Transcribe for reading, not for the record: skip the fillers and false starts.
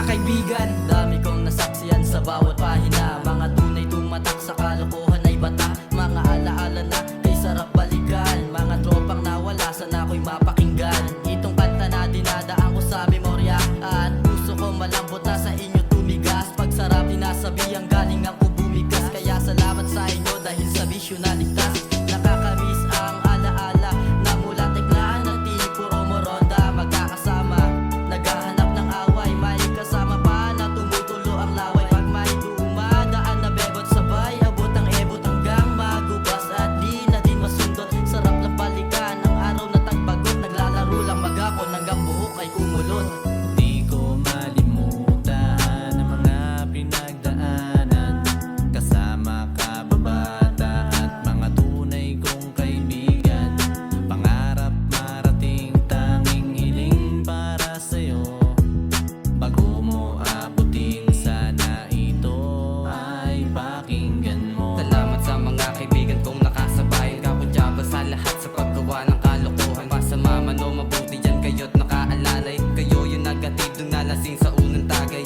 kaibigan. Dami kong nasaksiyan sa bawat pahina, mga tunay tumatak sa kalokohan ay bata. Mga alaala na kay sarap balikan, mga tropang nawala sana ako'y mapakinggan. Itong kanta na dinadaan ko sa memorya, at puso ko malambot na sa inyo tumigas. Pagsarap dinasabi ang galing ako bumigas, kaya salamat sa inyo dahil sa bisyo na ligtas. Nakakamiss ang alaala na mula teklaan at di puro moronda magkakasama. Naghahanap ng away, may kasama pa na tumutulo ang laway. Pag may dumadaan na bebot sabay, abot ang ebot hanggang magubas at di na din masundot. Sarap lang balikan ang araw na tagbagot, naglalaro lang maghapon hanggang buhok ay kumulot. Di ko malimutan ang mga pinagdaanan, kasama kababata at mga tunay kong kaibigan. Pangarap marating, tanging hiling para sa'yo. Bago mo abutin, sana ito ay pakinggan mo. Salamat sa mga kaibigan kong nakasabay, kakudyaba sa lahat sa paggawa ng kalokohan. Masama man o mabuti dyan kayo't nakaalalay, kayo yung nagatid nung nalasing sa unang tagay.